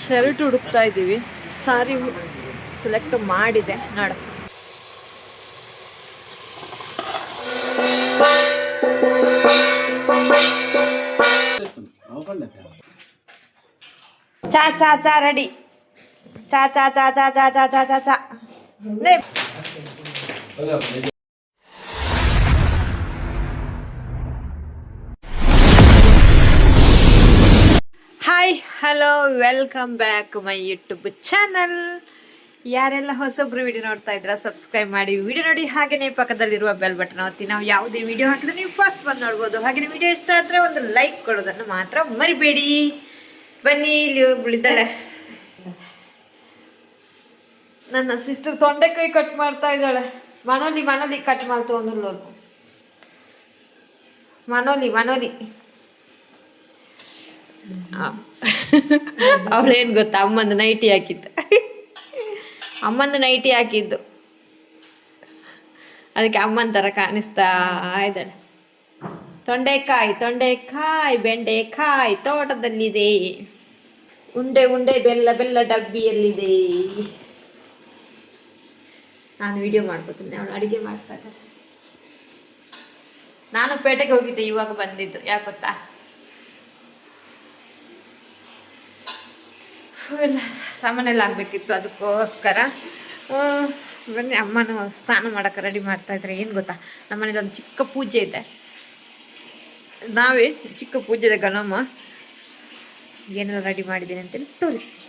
Shirt ಹುಡುಕ್ತಾ ಇದ್ದೀವಿ. ಸಾರಿ select ಮಾಡಿದೆ ನೋಡ. ಚಾ ಚಾ ಚಾ ರೆಡಿ. ಚಾ ಚಾ ಚಾ ಚಾ ಚಾ ಚಾ ಚಾ ಚಾ ಚಾ. Hi hello welcome back my YouTube channel. ಯಾರೆಲ್ಲ ಹೊಸೊಬ್ರು ವಿಡಿಯೋ ನೋಡ್ತಾ ಇದ್ರ ಸಬ್ಸ್ಕ್ರೈಬ್ ಮಾಡಿ ವಿಡಿಯೋ ನೋಡಿ. ಹಾಗೆಯೇ ಪಕ್ಕದಲ್ಲಿರುವ ಬೆಲ್ ಬಟನ್ ಒತ್ತಿ ನಾವು ಯಾವುದೇ ವಿಡಿಯೋ ಹಾಕಿದ್ರೆ ನೀವು ಫಸ್ಟ್ ಬಂದು ನೋಡ್ಬೋದು. ಹಾಗೆಯೇ ವಿಡಿಯೋ ಇಷ್ಟ ಆದರೆ ಒಂದು ಲೈಕ್ ಕೊಡೋದನ್ನು ಮಾತ್ರ ಮರಿಬೇಡಿ. ಬನ್ನಿ, ಇಲ್ಲಿ ಬಿಳಿದ್ದಾಳೆ ನನ್ನ ಸಿಸ್ಟರ್. ತೊಂಡೆಕಾಯಿ ಕಟ್ ಮಾಡ್ತಾ ಇದ್ದಾಳೆ. ಮನೋಲಿ ಕಟ್ ಮಾಡ್ತು ಅಂದ್ರಲ್ಲ. ಮನೋಲಿ ಅವಳೇನು ಗೊತ್ತಾ, ಅಮ್ಮಂದು ನೈಟಿ ಹಾಕಿದ್ದು. ಅದಕ್ಕೆ ಅಮ್ಮನ ಥರ ಕಾಣಿಸ್ತಾ ಇದ್ದಾಳೆ. ತೊಂಡೆಕಾಯಿ ಬೆಂಡೆಕಾಯಿ ತೋಟದಲ್ಲಿದೆ. ಉಂಡೆ ಬೆಲ್ಲ ಡಬ್ಬಿಯಲ್ಲಿದೆ. ನಾನು ವಿಡಿಯೋ ಮಾಡ್ಕೋತೀನಿ, ಅವಳು ಅಡುಗೆ ಮಾಡ್ತಾ ಇದ್ದಾರೆ. ನಾನು ಪೇಟೆಗೆ ಹೋಗಿದ್ದೆ, ಇವಾಗ ಬಂದಿದ್ದು. ಯಾಕೆ ಗೊತ್ತಾ, ಎಲ್ಲ ಸಾಮಾನೆಲ್ಲ ಆಗಬೇಕಿತ್ತು, ಅದಕ್ಕೋಸ್ಕರ. ಬನ್ನಿ, ಅಮ್ಮನೂ ಸ್ನಾನ ಮಾಡೋಕೆ ರೆಡಿ ಮಾಡ್ತಾಯಿದ್ರೆ. ಏನು ಗೊತ್ತಾ, ನಮ್ಮ ಮನೇಲಿ ಒಂದು ಚಿಕ್ಕ ಪೂಜೆ ಇದೆ. ಚಿಕ್ಕ ಪೂಜೆ ಇದೆ. ಗಣಮ್ಮ ಏನೆಲ್ಲ ರೆಡಿ ಮಾಡಿದ್ದೀನಿ ಅಂತೇಳಿ ತೋರಿಸ್ತೀನಿ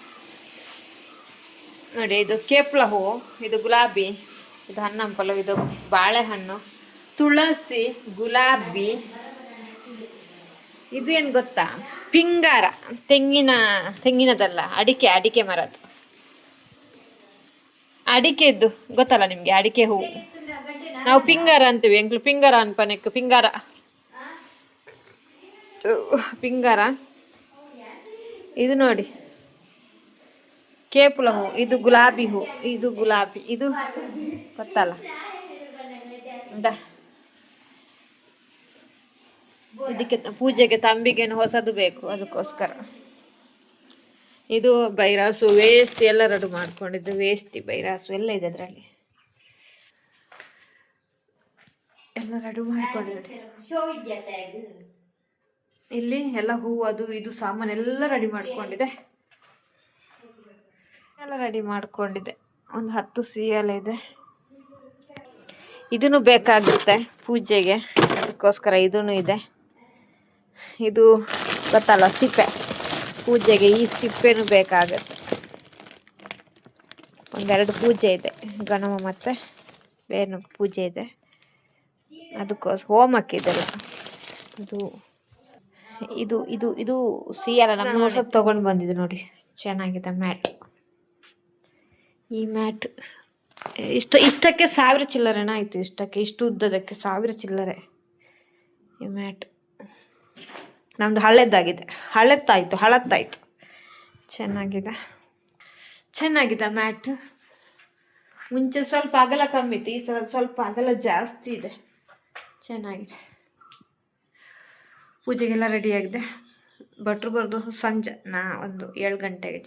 ನೋಡಿ. ಇದು ಕೇಪ್ಲ ಹೂವು, ಇದು ಗುಲಾಬಿ, ಇದು ಹಣ್ಣಂಪಲು, ಇದು ಬಾಳೆಹಣ್ಣು, ತುಳಸಿ, ಗುಲಾಬಿ. ಇದು ಏನು ಗೊತ್ತಾ, ಪಿಂಗಾರ. ತೆಂಗಿನದಲ್ಲ, ಅಡಿಕೆ ಮರದ್ದು. ಅಡಿಕೆದ್ದು ಗೊತ್ತಲ್ಲ ನಿಮಗೆ, ಅಡಿಕೆ ಹೂವು. ನಾವು ಪಿಂಗಾರ ಅಂತೀವಿ. ಎಂಕ್ಲು ಪಿಂಗಾರ ಅನ್ಪನೆಕ್ ಪಿಂಗಾರ. ಇದು ನೋಡಿ ಕೇಪುಲ ಹೂ, ಇದು ಗುಲಾಬಿ ಹೂ, ಇದು ಗುಲಾಬಿ, ಇದು ಗೊತ್ತಲ್ಲ. ಇದಕ್ಕೆ ಪೂಜೆಗೆ ತಂಬಿಗೇನು ಹೊಸದು ಬೇಕು, ಅದಕ್ಕೋಸ್ಕರ. ಇದು ಬೈರಾಸು, ವೇಸ್ಟ್ ಎಲ್ಲ ರೆಡಿ ಮಾಡ್ಕೊಂಡಿದ್ದು. ವೇಸ್ತಿ ಬೈರಾಸು ಎಲ್ಲ ಇದೆ ಅದರಲ್ಲಿ, ಎಲ್ಲ ರೆಡಿ ಮಾಡ್ಕೊಂಡಿದ್ದೆ. ಇಲ್ಲಿ ಎಲ್ಲ ಹೂ, ಅದು ಇದು ಸಾಮಾನೆಲ್ಲ ರೆಡಿ ಮಾಡ್ಕೊಂಡಿದೆ. ಒಂದು 10 ಸಿಎಲ್ ಇದೆ. ಇದನ್ನು ಬೇಕಾಗುತ್ತೆ ಪೂಜೆಗೆ, ಅದಕ್ಕೋಸ್ಕರ ಇದೂ ಇದೆ. ಇದು ಗೊತ್ತಲ್ಲ, ಸಿಪ್ಪೆ. ಪೂಜೆಗೆ ಈ ಸಿಪ್ಪೆನೂ ಬೇಕಾಗುತ್ತೆ. ಒಂದೆರಡು ಪೂಜೆ ಇದೆ, ಗಣಮ ಮತ್ತು ಬೇರೆ ಪೂಜೆ ಇದೆ, ಅದಕ್ಕೋಸ್ಕರ ಹೋಮಕ್ಕೆ ಇದೆಲ್ಲ. ಇದು ಸಿಯಲ್ಲ, ನಮ್ಮ ಹೊಸ ತೊಗೊಂಡು ಬಂದಿದೆ ನೋಡಿ. ಚೆನ್ನಾಗಿದೆ ಮ್ಯಾಟ್. ಈ ಮ್ಯಾಟ್ ಇಷ್ಟಕ್ಕೆ 1000 ಚಿಲ್ಲರೆನ ಆಯಿತು. ಇಷ್ಟು ಉದ್ದದಕ್ಕೆ 1000 ಚಿಲ್ಲರೆ ಈ ಮ್ಯಾಟ್. ನಮ್ಮದು ಹಳತ್ತಾಯಿತು. ಚೆನ್ನಾಗಿದೆ ಮ್ಯಾಟ್. ಮುಂಚೆ ಸ್ವಲ್ಪ ಅಗಲ ಕಮ್ಮಿ ಇತ್ತು, ಈ ಸಲ ಸ್ವಲ್ಪ ಅಗಲ ಜಾಸ್ತಿ ಇದೆ. ಚೆನ್ನಾಗಿದೆ. ಪೂಜೆಗೆಲ್ಲ ರೆಡಿಯಾಗಿದೆ. ಭಟ್ರು ಬರೋದು ಸಂಜೆ, ಒಂದು 7 ಗಂಟೆಗೆ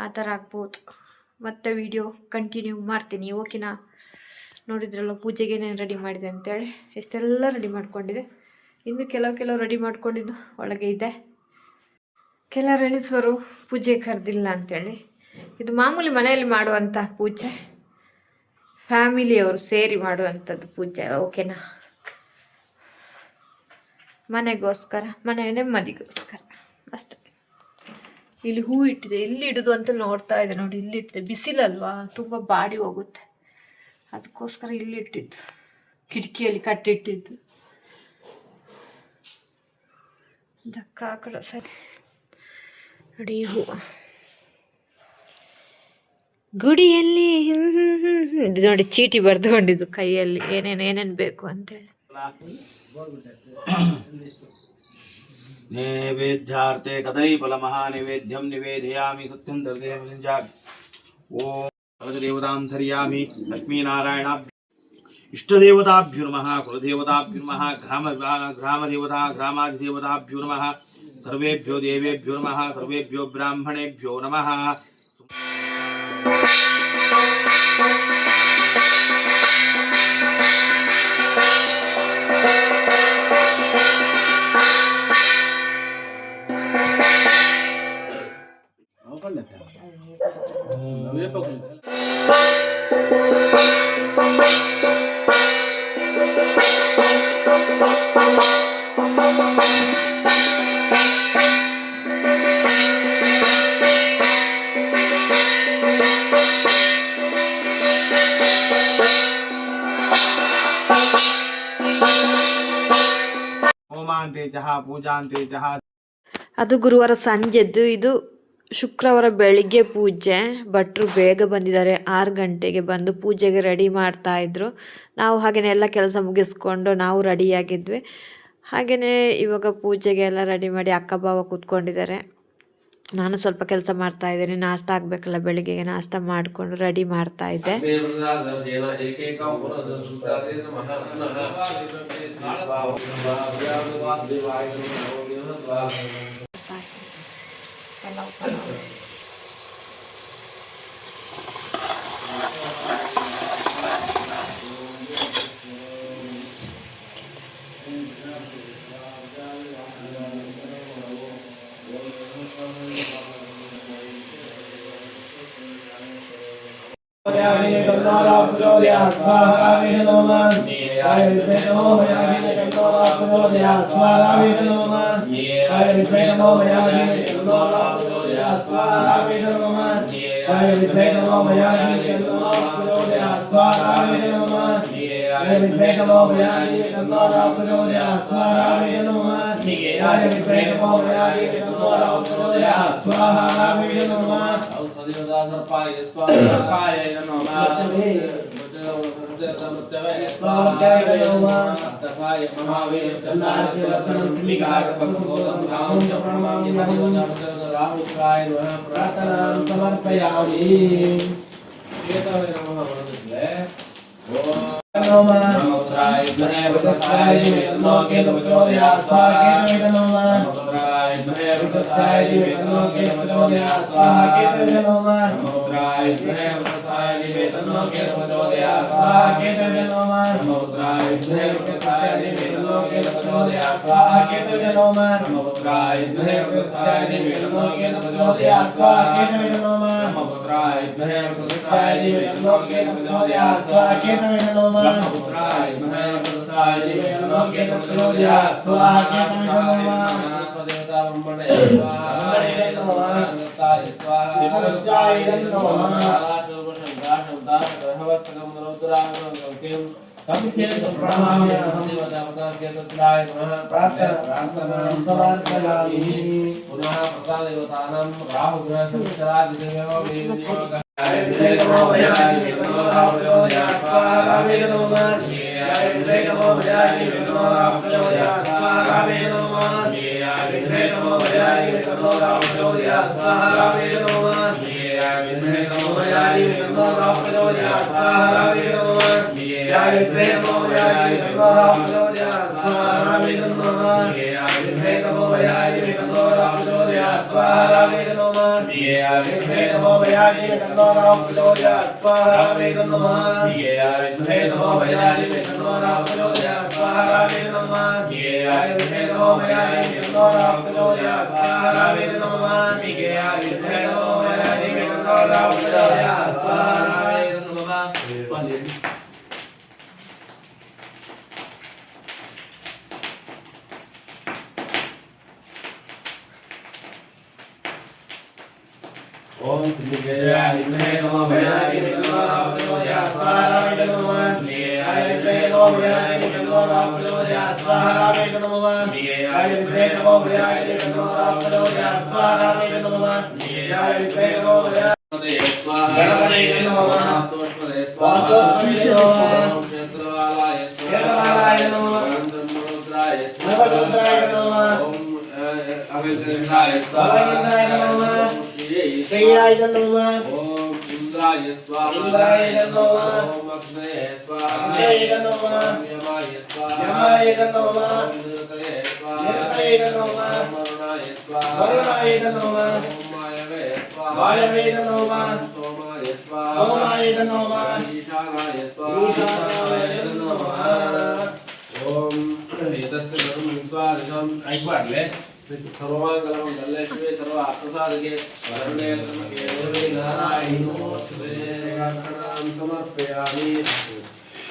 ಆ ಥರ ಆಗ್ಬೋದು. ಮತ್ತೆ ವಿಡಿಯೋ ಕಂಟಿನ್ಯೂ ಮಾಡ್ತೀನಿ. ಓಕೆನಾ? ನೋಡಿದ್ರಲ್ಲ ಪೂಜೆಗೆ ಏನೇನು ರೆಡಿ ಮಾಡಿದೆ ಅಂತೇಳಿ. ಎಷ್ಟೆಲ್ಲ ರೆಡಿ ಮಾಡ್ಕೊಂಡಿದೆ. ಇನ್ನು ಕೆಲವು ರೆಡಿ ಮಾಡ್ಕೊಂಡಿದ್ದು ಒಳಗೆ ಇದೆ. ಕೆಲವರು ಎಣಿಸುವರು ಪೂಜೆ ಕರೆದಿಲ್ಲ ಅಂತೇಳಿ. ಇದು ಮಾಮೂಲಿ ಮನೆಯಲ್ಲಿ ಮಾಡುವಂಥ ಪೂಜೆ, ಫ್ಯಾಮಿಲಿಯವರು ಸೇರಿ ಮಾಡುವಂಥದ್ದು ಪೂಜೆ. ಓಕೆನಾ? ಮನೆಗೋಸ್ಕರ, ಮನೆ ನೆಮ್ಮದಿಗೋಸ್ಕರ ಅಷ್ಟೆ. ಇಲ್ಲಿ ಹೂ ಇಟ್ಟಿದೆ. ಇಲ್ಲಿ ಇಡೋದು ಅಂತ ನೋಡ್ತಾ ಇದೆ ನೋಡಿ. ಇಲ್ಲಿ ಇಟ್ಟಿದೆ, ಬಿಸಿಲಲ್ವಾ, ತುಂಬ ಬಾಡಿ ಹೋಗುತ್ತೆ, ಅದಕ್ಕೋಸ್ಕರ ಇಲ್ಲಿ ಇಟ್ಟಿದ್ದು. ಕಿಟಕಿಯಲ್ಲಿ ಕಟ್ಟಿಟ್ಟಿದ್ದು. ಕಡೆ ಸರಿ ನೋಡಿ. ಹೂ ಗುಡಿಯಲ್ಲಿ ಇದು ನೋಡಿ, ಚೀಟಿ ಬರೆದುಕೊಂಡಿದ್ದು ಕೈಯಲ್ಲಿ, ಏನೇನು ಬೇಕು ಅಂತೇಳಿ. नैवेद्यार्थे कदलीफलमहानैवेद्यं निवेदयामि सत्यं दर्शयामि। ओम कलशदेवतां धर्यामि। लक्ष्मीनारायणाभ्य इष्टदेवताभ्यो नमः, कुलदेवताभ्यो नमः, ग्रामदेवताभ्यो नमः, सर्वेभ्यो देवेभ्यो नमः सर्वेभ्यो ब्राह्मणेभ्यो नमः ಹೋಮಾಂತೆ ಚಹ ಪೂಜಾಂತೆ ಚಹ ಅದು ಗುರುವಾರ ಸಂಜೆದ್ದು. ಇದು ಶುಕ್ರವಾರ ಬೆಳಿಗ್ಗೆ ಪೂಜೆ. ಭಟ್ರು ಬೇಗ ಬಂದಿದ್ದಾರೆ, 6 ಗಂಟೆಗೆ ಬಂದು ಪೂಜೆಗೆ ರೆಡಿ ಮಾಡ್ತಾ ಇದ್ರು. ನಾವು ಹಾಗೆಯೇ ಎಲ್ಲ ಕೆಲಸ ಮುಗಿಸ್ಕೊಂಡು ನಾವು ರೆಡಿಯಾಗಿದ್ವಿ. ಹಾಗೆಯೇ ಇವಾಗ ಪೂಜೆಗೆ ಎಲ್ಲ ರೆಡಿ ಮಾಡಿ ಅಕ್ಕ ಬಾವ ಕೂತ್ಕೊಂಡಿದ್ದಾರೆ. ನಾನು ಸ್ವಲ್ಪ ಕೆಲಸ ಮಾಡ್ತಾ ಇದ್ದೇನೆ. ನಾಷ್ಟ ಆಗಬೇಕಲ್ಲ, ಬೆಳಿಗ್ಗೆ ನಾಷ್ಟ ಮಾಡಿಕೊಂಡು ರೆಡಿ ಮಾಡ್ತಾ ಇದ್ದೆ. वरुणाय नमः वायवे नमः सोमाय नमः ईशानाय नमः ओम एतस्य धर्म विद्वान् ऐक्वाडले सर्वमंगलम दल्लेश्वे सर्व आत्मसाधके वरणे देवे नारायणो श्रेयार्पणं समर्पयामि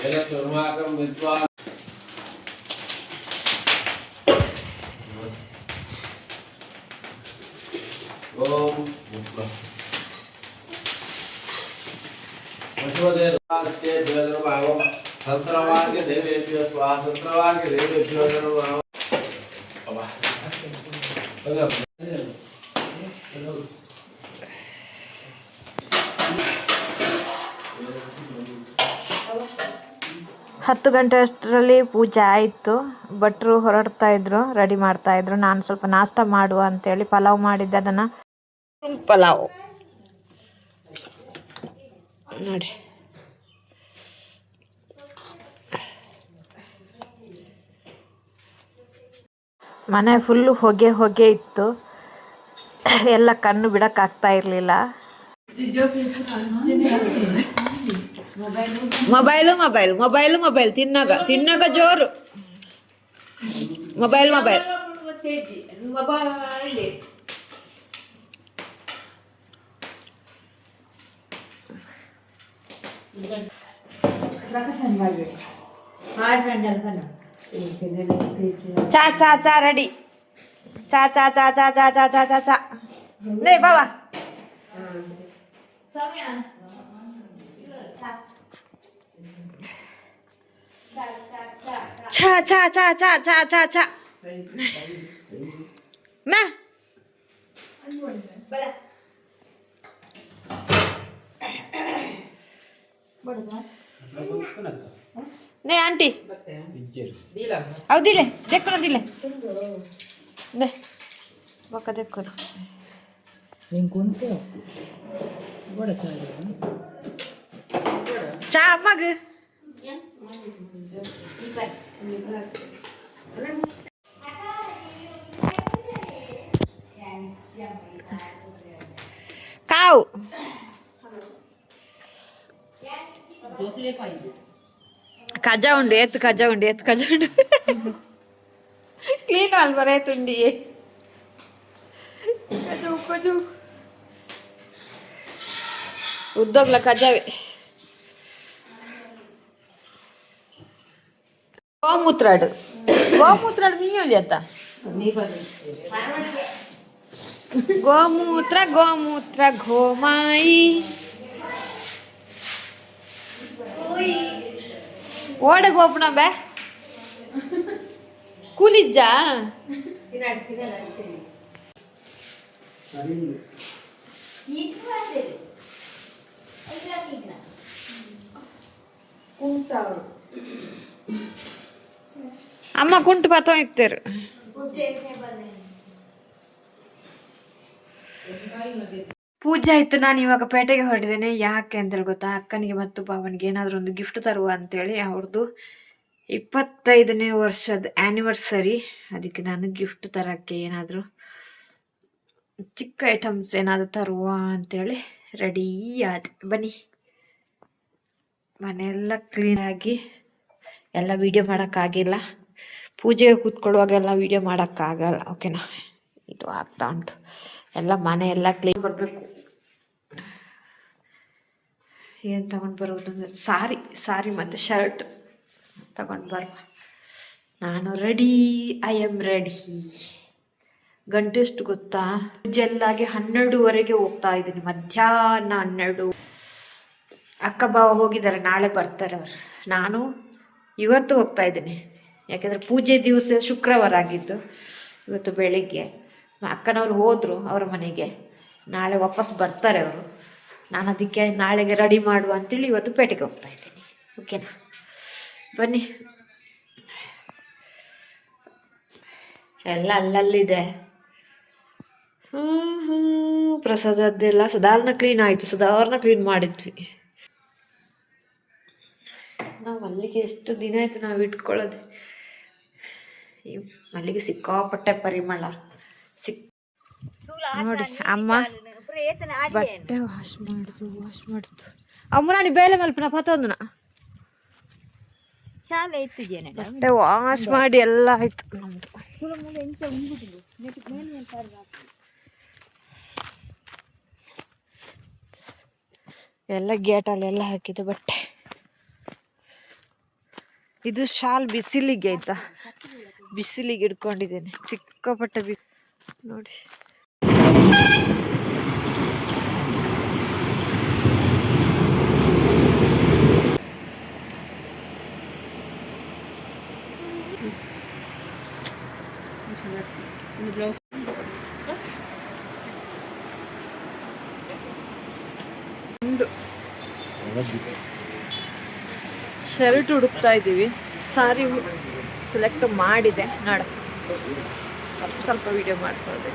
एतत् सर्वाकं विद्वान् ओम वसुदेवास्य देवदेवभाव संत्रवाक्य देवेभ्यो स्वाहा संत्रवाक्य देवेभ्यो नमः ಹತ್ತು ಗಂಟೆ ಅಷ್ಟರಲ್ಲಿ ಪೂಜೆ ಆಯಿತು. ಭಟ್ರು ಹೊರಡ್ತಾ ಇದ್ರು, ರೆಡಿ ಮಾಡ್ತಾ ಇದ್ರು. ನಾನು ಸ್ವಲ್ಪ ನಾಷ್ಟ ಮಾಡುವ ಅಂತೇಳಿ ಪಲಾವ್ ಮಾಡಿದ್ದೆ, ಅದನ್ನು ಪಲಾವ್ ನೋಡಿ. ಮನೆ ಫುಲ್ಲು ಹೊಗೆ ಹೊಗೆ ಇತ್ತು, ಎಲ್ಲ ಕಣ್ಣು ಬಿಡೋಕ್ಕಾಗ್ತಾ ಇರಲಿಲ್ಲ. ಮೊಬೈಲು ಮೊಬೈಲ್ ಮೊಬೈಲು ಮೊಬೈಲ್ ತಿನ್ನಾಗ ಜೋರು ಮೊಬೈಲ್ ಮೊಬೈಲ್ ಚಾ ಚಾ ಚಾ ರೆಡಿ. ಚಾ ಚಾ ಚಾ ಚಾ ಚಾ ಚಾ ಚಾ ಚಾ ಚಾ ನೇ ಬಾವಾ. ಛಾ ಛಾ ಛಾ ಛಾ ಛಾ ಛಾ ಛಾ ಮಾ ನೇ ಆಂಟಿ ಹೌದಿಲ್ಲ ದೇಕ್ಕನ ದಿಲ್ಲ ನೇ ಬೊಕ್ಕ ದೇಕ್ಕನ ಚಾ ಅಮ್ಮಗ ಕಾವು ಖಜಾ ಉಂಡು ಎತ್ತು ಖಜಾ ಉಂಡು ಕ್ಲೀನ್ ಅಲ್ಲಿ ಬರೈತುಂಡಿ ಖಜು ಉದ್ದೋಗ್ಲ ಖಜಾವೆ ಗೋಮೂತ್ರಾಡು ಮೀಯೊಲಿ ಅತ್ತ ಗೋಮೂತ್ರ ಗೋಮಾಯಿ ಓಡೆ ಗೋಪುಣ ಬೇ ಕೂಲಿಜ್ಜ ಅಮ್ಮ ಕುಂಟು ಪಾತ ಇತ್ತರು ಪೂಜೆ ಆಯ್ತು. ನಾನು ಇವಾಗ ಪೇಟೆಗೆ ಹೊರಟಿದ್ದೇನೆ. ಯಾಕೆ ಅಂತೇಳಿ ಗೊತ್ತಾ, ಅಕ್ಕನಿಗೆ ಮತ್ತು ಭಾವನಿಗೆ ಏನಾದರೂ ಒಂದು ಗಿಫ್ಟ್ ತರುವ ಅಂತೇಳಿ. ಅವ್ರದ್ದು 25ನೇ ವರ್ಷದ ಆ್ಯನಿವರ್ಸರಿ. ಅದಕ್ಕೆ ನಾನು ಗಿಫ್ಟ್ ತರೋಕ್ಕೆ ಏನಾದರೂ ಚಿಕ್ಕ ಐಟಮ್ಸ್ ಏನಾದರೂ ತರುವ ಅಂತೇಳಿ ರೆಡಿ ಆದ. ಬನ್ನಿ. ಮನೆಯೆಲ್ಲ ಕ್ಲೀನಾಗಿ ಎಲ್ಲ ವೀಡಿಯೋ ಮಾಡೋಕ್ಕಾಗಿಲ್ಲ. ಪೂಜೆಗೆ ಕೂತ್ಕೊಳ್ಳುವಾಗೆಲ್ಲ ವೀಡಿಯೋ ಮಾಡೋಕ್ಕಾಗಲ್ಲ. ಓಕೆನಾ, ಇದು ಆಗ್ತಾ ಉಂಟು. ಎಲ್ಲ ಮನೆ ಎಲ್ಲ ಕ್ಲೀನ್ ಬರಬೇಕು. ಏನು ತಗೊಂಡು ಬರೋದಂದ್ರೆ ಸಾರಿ ಮತ್ತು ಶರ್ಟ್ ತಗೊಂಡು ಬರುವ. ನಾನು ರೆಡಿ, ಐ ಆಮ್ ರೆಡಿ. ಗಂಟೆ ಎಷ್ಟು ಗೊತ್ತಾ, ಜಲ್ಲಾಗಿ 12ವರೆಗೆ ಹೋಗ್ತಾ ಇದ್ದೀನಿ. ಮಧ್ಯಾಹ್ನ 12. ಅಕ್ಕ ಬಾವ ಹೋಗಿದ್ದಾರೆ, ನಾಳೆ ಬರ್ತಾರೆ ಅವರು. ನಾನು ಇವತ್ತು ಹೋಗ್ತಾ ಇದ್ದೀನಿ. ಯಾಕೆಂದರೆ ಪೂಜೆ ದಿವಸ ಶುಕ್ರವಾರ ಆಗಿದ್ದು, ಇವತ್ತು ಬೆಳಿಗ್ಗೆ ಅಕ್ಕನವ್ರು ಹೋದರು ಅವರ ಮನೆಗೆ. ನಾಳೆ ವಾಪಸ್ ಬರ್ತಾರೆ ಅವರು. ನಾನು ಅದಕ್ಕೆ ನಾಳೆಗೆ ರೆಡಿ ಮಾಡುವ ಅಂತೇಳಿ ಇವತ್ತು ಪೇಟೆಗೆ ಹೋಗ್ತಾ ಇದ್ದೀನಿ. ಓಕೆನಾ, ಬನ್ನಿ. ಎಲ್ಲ ಅಲ್ಲಲ್ಲಿದೆ. ಪ್ರಸಾದದ್ದೆಲ್ಲ ಸಾಧಾರಣ ಕ್ಲೀನ್ ಆಯಿತು. ಸಾಧಾರಣ ಕ್ಲೀನ್ ಮಾಡಿದ್ವಿ ನಾವು. ಮಲ್ಲಿಗೆ ಎಷ್ಟು ದಿನ ಆಯಿತು ನಾವು ಇಟ್ಕೊಳ್ಳೋದು. ಈ ಮಲ್ಲಿಗೆ ಸಿಕ್ಕಾಪಟ್ಟೆ ಪರಿಮಳ. ಸಿಕ್ ನೋಡಿ ಅಮ್ಮ ಬಟ್ಟೆ ವಾಶ್ ಮಾಡುದು ಅಮ್ಮರಾಣಿ ಬೇಲೆ ಮಲ್ಪನ ಪತ್ತೊಂದುನ ಶಾಲೆ ಇತ್ತು ಜನ ಬಟ್ಟೆ ವಾಶ್ ಮಾಡಿ ಎಲ್ಲ ಆಯ್ತು ನಮ್ದು. ಎಲ್ಲ ಗೇಟಲ್ಲೆಲ್ಲ ಹಾಕಿದೆ ಬಟ್ಟೆ. ಇದು ಶಾಲ್ ಬಿಸಿಲಿಗೆ ಆಯ್ತಾ, ಬಿಸಿಲಿಗೆ ಇಟ್ಕೊಂಡಿದ್ದೇನೆ ಸಿಕ್ಕಾಪಟ್ಟೆ ನೋಡಿ. ಶರ್ಟ್ ಹುಡುಕ್ತಾ ಇದ್ದೀವಿ, ಸಾರಿ ಸೆಲೆಕ್ಟ್ ಮಾಡಿದೆ, ನೋಡ ಸ್ವಲ್ಪ ವಿಡಿಯೋ ಮಾಡ್ಕೊಳ್ದೆ.